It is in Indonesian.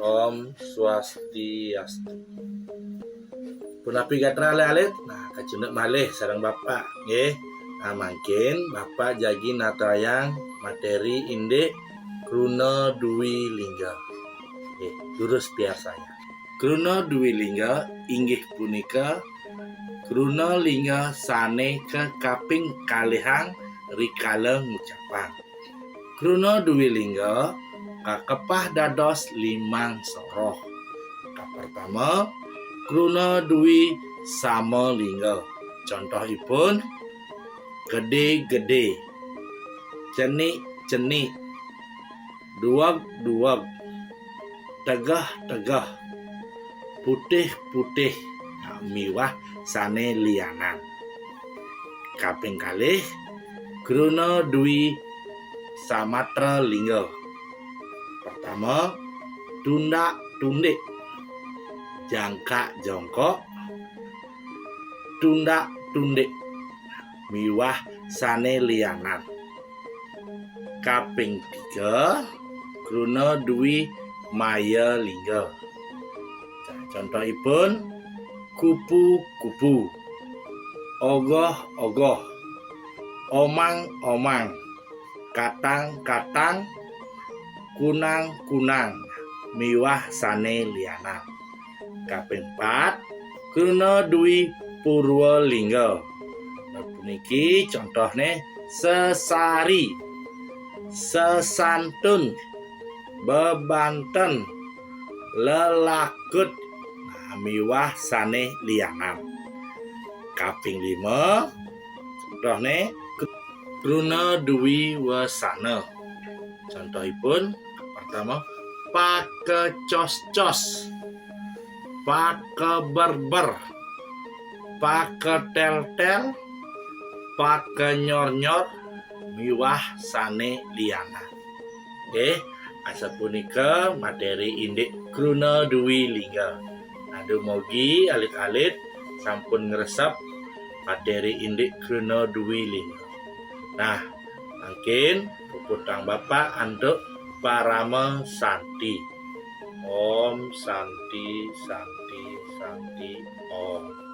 Om Swastiastu. Punapi gatra alit, nah kacunduk malih sareng bapak, nggih. Nah mangkin bapak jagi natayang materi indik Kruna Dwi Lingga. Nggih, jurus biasanya. Kruna Dwi Lingga inggih punika Kruna Lingga sane kekaping kalihang rikala ngucapan. Kruna Dwi Lingga kakepah dados 5 soroh. Pertama, Kruna Dwi Sama Lingga. Contohipun gede-gede, cenik-cenik, duag-duag, tegah-tegah, putih-putih, miwah sane lianan. Kaping kalih Kruna Dwi Samatra Lingga. Pertama, tundak-tundik, jangka-jongkok, tundak-tundik, miwah sane lianan. Kaping 3 Kruna Dwi Maya Lingga. Contohipun kupu-kupu, ogoh-ogoh, omang-omang, katang-katang, kunang-kunang, miwah sane lianan. Kaping 4 Kruna Dwi Purwalingga. Puniki contohnya sesari, sesantun, bebanten, lelakut, miwah sane lianan. Kaping 5 contohnya Kruna Dwi Wasana. Contohipun pertama pakecos-cos, pakeberber, paketel-tel, pakenyor-nyor, miwah sane lianan. Asapunika materi indik Kruna Dwi Lingga. Dumugi alit-alit sampun ngresep materi indik Kruna Dwi Lingga. Nah, mungkin puputang bapak untuk parama santi. Om Santi Santi Santi Om.